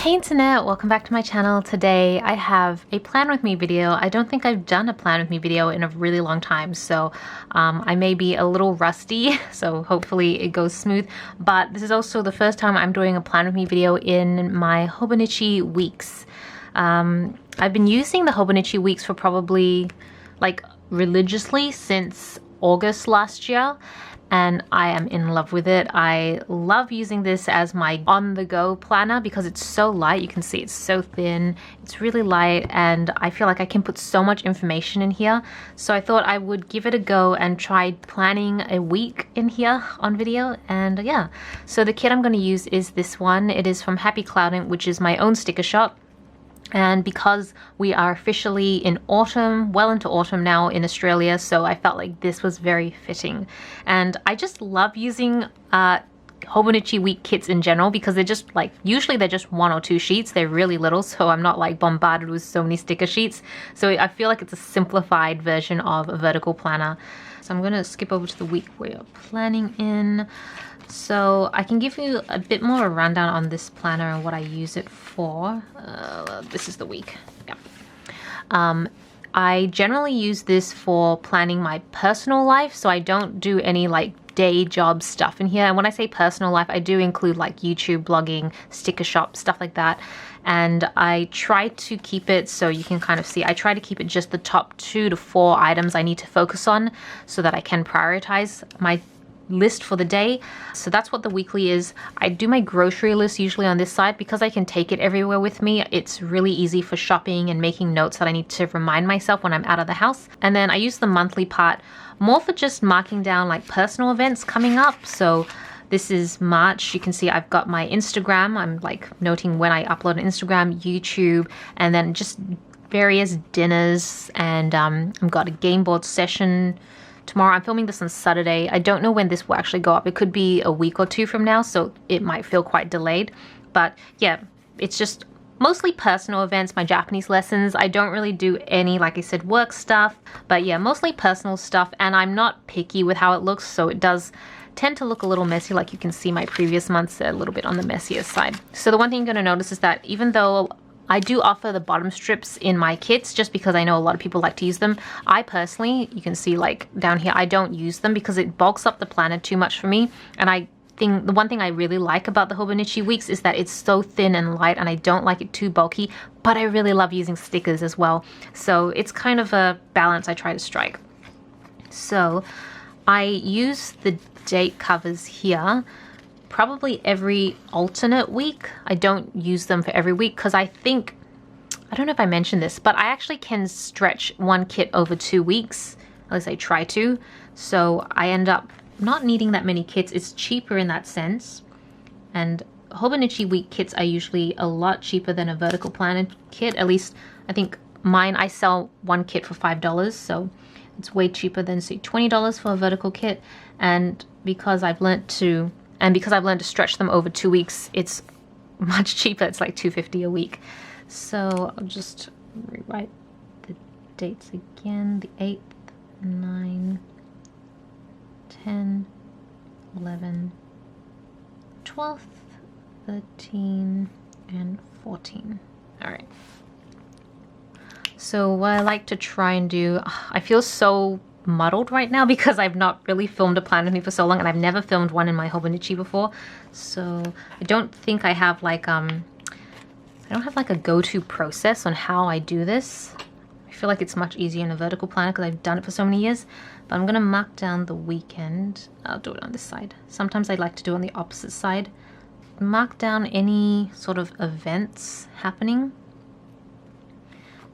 Hey internet, welcome back to my channel. Today I have a plan with me video. I don't think I've done a plan with me video in a really long time, so I may be a little rusty, so hopefully it goes smooth. But this is also the first time I'm doing a plan with me video in my Hobonichi weeks. I've been using the Hobonichi weeks for probably like religiously since August last year, and I am in love with it. I love using this as my on-the-go planner because it's so light. You can see it's so thin, it's really light, and I feel like I can put so much information in here. So I thought I would give it a go and try planning a week in here on video. And yeah, so the kit I'm going to use is this one. It is from Happy Clouding, which is my own sticker shop. And because we are officially in autumn, well into autumn now in Australia, so I felt like this was very fitting. And I just love using Hobonichi week kits in general because they're just like, usually they're just 1 or 2 sheets. They're really little, so I'm not like bombarded with so many sticker sheets. So I feel like it's a simplified version of a vertical planner. So I'm going to skip over to the week we're planning in. So I can give you a bit more of a rundown on this planner and what I use it for. This is the week. Yeah. I generally use this for planning my personal life, so I don't do any like day job stuff in here. And when I say personal life, I do include like YouTube, blogging, sticker shop, stuff like that. And I try to keep it so you can kind of see, I try to keep it just the top 2 to 4 items I need to focus on so that I can prioritize my list for the day. So that's what the weekly is. I do my grocery list usually on this side because I can take it everywhere with me. It's really easy for shopping and making notes that I need to remind myself when I'm out of the house. And then I use the monthly part more for just marking down like personal events coming up. So this is March. You can see I've got my Instagram. I'm like noting when I upload on Instagram, YouTube, and then just various dinners. And I've got a game board session tomorrow. I'm filming this on Saturday. I don't know when this will actually go up. It could be a week or 2 from now, so it might feel quite delayed. But yeah, it's just mostly personal events, my Japanese lessons. I don't really do any, like I said, work stuff. But yeah, mostly personal stuff, and I'm not picky with how it looks, so it does tend to look a little messy. Like you can see my previous months are a little bit on the messier side. So the one thing you're going to notice is that even though I do offer the bottom strips in my kits just because I know a lot of people like to use them, I personally, you can see like down here, I don't use them because it bulks up the planner too much for me. And I think the one thing I really like about the Hobonichi weeks is that it's so thin and light, and I don't like it too bulky, but I really love using stickers as well. So it's kind of a balance I try to strike. So I use the date covers here probably every alternate week. I don't use them for every week because I think, I don't know if I mentioned this, but I actually can stretch one kit over 2 weeks. At least I try to. So I end up not needing that many kits. It's cheaper in that sense. And Hobonichi week kits are usually a lot cheaper than a vertical planner kit. At least I think mine, I sell one kit for $5. So it's way cheaper than say $20 for a vertical kit. And because I've learned to stretch them over 2 weeks, it's much cheaper. It's like $2.50 a week. So I'll just rewrite the dates again. The 8th, 9, 10, 11, 12th, 13, and 14. All right. So what I like to try and do, I feel so muddled right now because I've not really filmed a plan with me for so long, and I've never filmed one in my Hobonichi before. So I don't think I have like I don't have like a go-to process on how I do this. I feel like it's much easier in a vertical planner because I've done it for so many years. But I'm gonna mark down the weekend. I'll do it on this side. Sometimes I like to do it on the opposite side. Mark down any sort of events happening.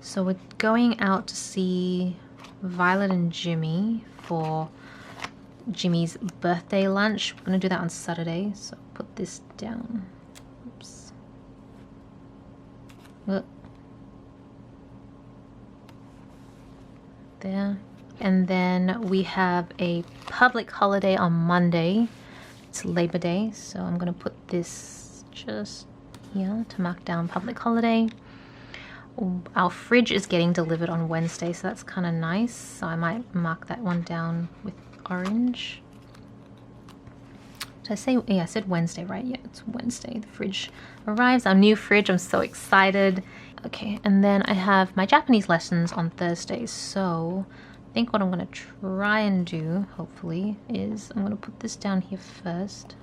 So we're going out to see Violet and Jimmy for Jimmy's birthday lunch. We're going to do that on Saturday, so put this down. Oops. There. And then we have a public holiday on Monday. It's Labor Day, so I'm going to put this just here to mark down public holiday. Our fridge is getting delivered on Wednesday, so that's kind of nice. So I might mark that one down with orange. Did I say, yeah, I said Wednesday, right? Yeah, it's Wednesday. The fridge arrives, our new fridge. I'm so excited. Okay, and then I have my Japanese lessons on Thursdays. So I think what I'm gonna try and do, hopefully, is I'm gonna put this down here first.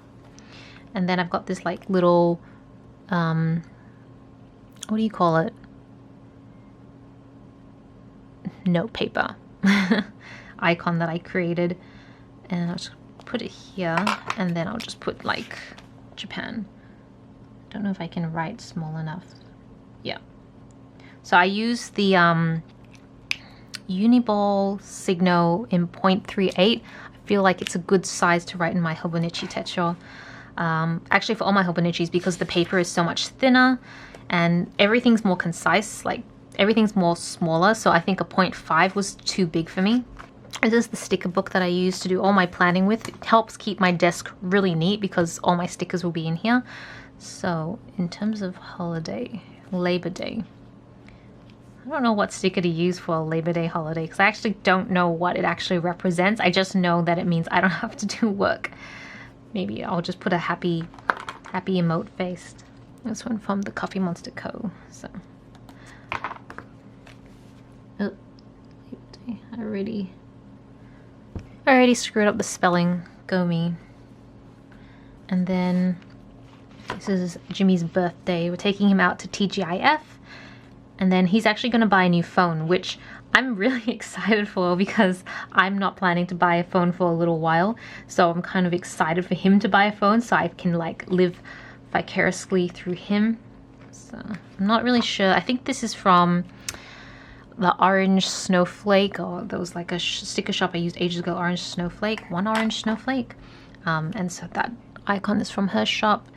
And then I've got this like little, what do you call it? Note paper icon that I created. And I'll just put it here, and then I'll just put like Japan. Don't know if I can write small enough. Yeah. So I use the Uniball Signo in 0.38. I feel like it's a good size to write in my Hobonichi Techo. Actually for all my Hobonichis, because the paper is so much thinner and everything's more concise, like everything's more smaller. So I think a 0.5 was too big for me. This is the sticker book that I use to do all my planning with. It helps keep my desk really neat because all my stickers will be in here. So in terms of holiday, Labor Day, I don't know what sticker to use for a Labor Day holiday because I actually don't know what it actually represents. I just know that it means I don't have to do work. Maybe I'll just put a happy emote face. This one from the Coffee Monster Co. So, oh, I already screwed up the spelling. Go me. And then this is Jimmy's birthday. We're taking him out to TGIF. And then he's actually going to buy a new phone, which I'm really excited for because I'm not planning to buy a phone for a little while. So I'm kind of excited for him to buy a phone so I can like live vicariously through him. So I'm not really sure. I think this is from the Orange Snowflake, or there was like a sticker shop I used ages ago, Orange Snowflake, One Orange Snowflake. And so that icon is from her shop.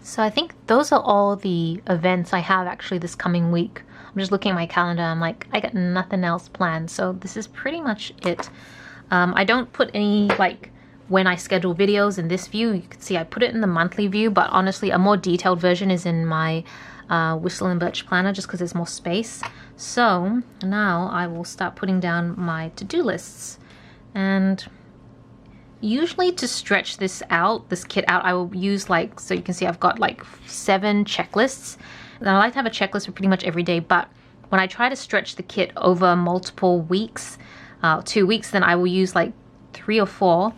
So I think those are all the events I have actually this coming week. I'm just looking at my calendar. I'm like, I got nothing else planned. So this is pretty much it. I don't put any like when I schedule videos in this view. You can see I put it in the monthly view, but honestly a more detailed version is in my Whistle and Birch planner just because there's more space. So now I will start putting down my to-do lists. And usually to stretch this kit out, I will use like, so you can see I've got like 7 checklists. And I like to have a checklist for pretty much every day, but when I try to stretch the kit over multiple weeks, 2 weeks, then I will use like 3 or 4.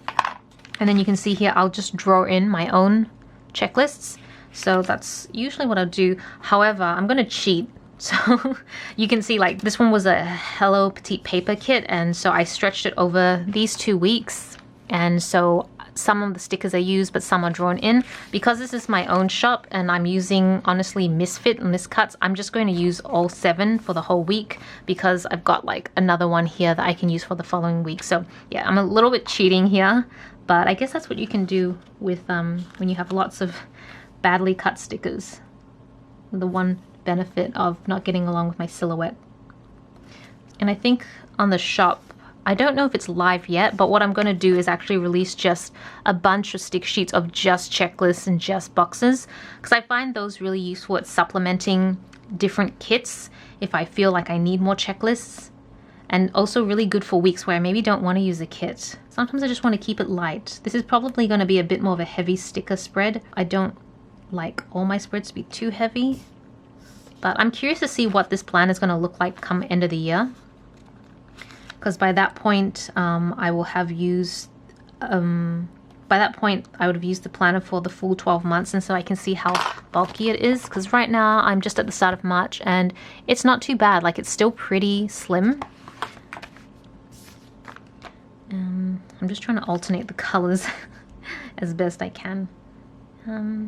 And then you can see here, I'll just draw in my own checklists. So that's usually what I'll do. However, I'm going to cheat. So you can see like this one was a Hello Petite Paper kit. And so I stretched it over these 2 weeks. And so some of the stickers I use, but some are drawn in. Because this is my own shop and I'm using, honestly, Misfit and Miscuts, I'm just going to use all 7 for the whole week because I've got like another one here that I can use for the following week. So yeah, I'm a little bit cheating here, but I guess that's what you can do with when you have lots of badly cut stickers. The one benefit of not getting along with my silhouette. And I think on the shop, I don't know if it's live yet, but what I'm going to do is actually release just a bunch of stick sheets of just checklists and just boxes, because I find those really useful at supplementing different kits if I feel like I need more checklists, and also really good for weeks where I maybe don't want to use a kit. Sometimes I just want to keep it light. This is probably going to be a bit more of a heavy sticker spread. I don't like all my spreads to be too heavy, but I'm curious to see what this plan is going to look like come end of the year. Because by that point, I will have used, by that point, I would have used the planner for the full 12 months. And so I can see how bulky it is. Because right now, I'm just at the start of March and it's not too bad. Like, it's still pretty slim. I'm just trying to alternate the colors as best I can. I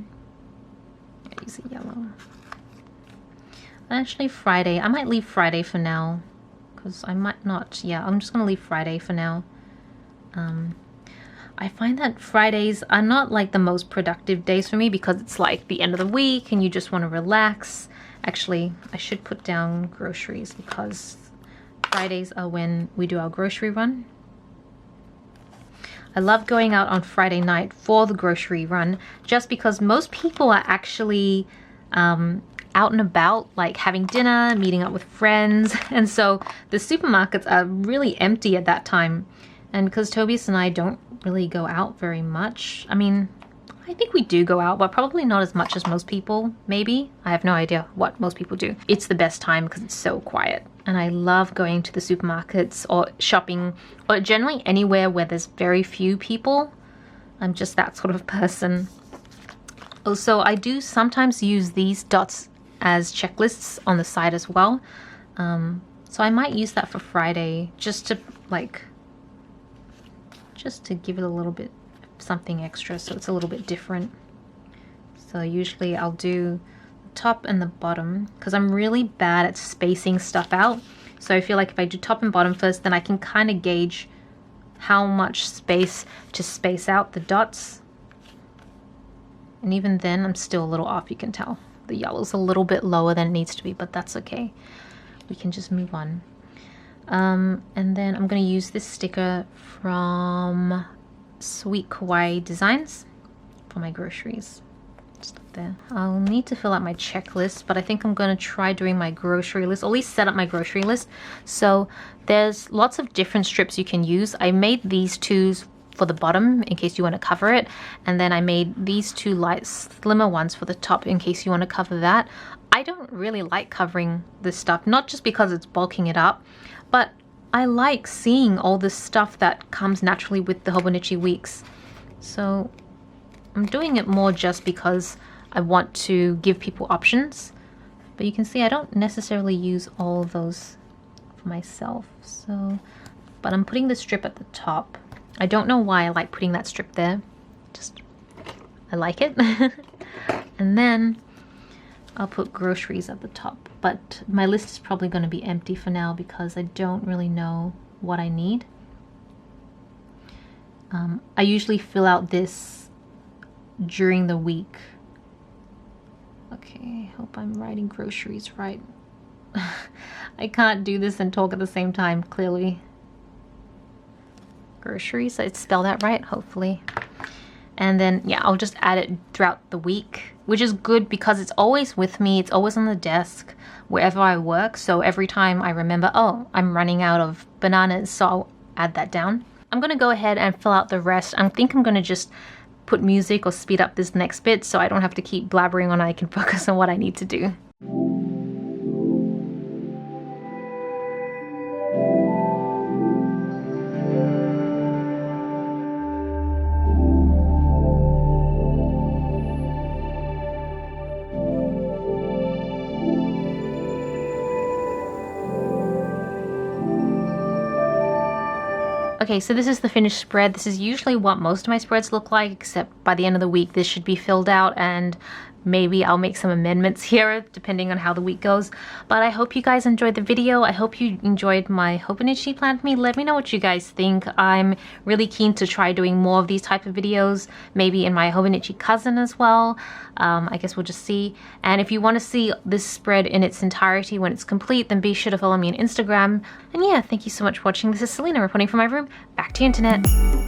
use a yellow. Actually, Friday. I might leave Friday for now. Because I might not, yeah, I'm just going to leave Friday for now. I find that Fridays are not like the most productive days for me because it's like the end of the week and you just want to relax. Actually, I should put down groceries because Fridays are when we do our grocery run. I love going out on Friday night for the grocery run just because most people are actually out and about, like having dinner, meeting up with friends, and so the supermarkets are really empty at that time. And because Tobias and I don't really go out very much, I mean, I think we do go out, but probably not as much as most people, maybe. I have no idea what most people do. It's the best time because it's so quiet. And I love going to the supermarkets or shopping or generally anywhere where there's very few people. I'm just that sort of person. Also, I do sometimes use these dots as checklists on the side as well. So I might use that for Friday just to give it a little bit something extra so it's a little bit different. So usually I'll do the top and the bottom because I'm really bad at spacing stuff out. So I feel like if I do top and bottom first, then I can kind of gauge how much space to space out the dots. And even then I'm still a little off, you can tell. The yellow's a little bit lower than it needs to be, but that's okay. We can just move on. And then I'm going to use this sticker from Sweet Kawaii Designs for my groceries. Just up there. I'll need to fill out my checklist, but I think I'm going to try doing my grocery list, or at least set up my grocery list. So there's lots of different strips you can use. I made these two for the bottom in case you want to cover it, and then I made these two light slimmer ones for the top in case you want to cover that. I don't really like covering this stuff, not just because it's bulking it up, but I like seeing all this stuff that comes naturally with the Hobonichi weeks. So I'm doing it more just because I want to give people options. But you can see I don't necessarily use all of those for myself. So, but I'm putting the strip at the top. I don't know why I like putting that strip there. Just, I like it. And then I'll put groceries at the top, but my list is probably going to be empty for now because I don't really know what I need. I usually fill out this during the week. Okay, hope I'm writing groceries right. I can't do this and talk at the same time, clearly. Groceries, I spell that right, hopefully. And then, yeah, I'll just add it throughout the week, which is good because it's always with me. It's always on the desk wherever I work. So every time I remember, oh, I'm running out of bananas, so I'll add that down. I'm going to go ahead and fill out the rest. I think I'm going to just put music or speed up this next bit so I don't have to keep blabbering on. I can focus on what I need to do. Okay, so this is the finished spread. This is usually what most of my spreads look like, except by the end of the week this should be filled out, and maybe I'll make some amendments here depending on how the week goes. But I hope you guys enjoyed the video. I hope you enjoyed my Hobonichi plan with me. Let me know what you guys think. I'm really keen to try doing more of these type of videos, maybe in my Hobonichi cousin as well. I guess we'll just see. And if you want to see this spread in its entirety when it's complete, then be sure to follow me on Instagram. And yeah, thank you so much for watching. This is Celina reporting from my room. Back to you, internet.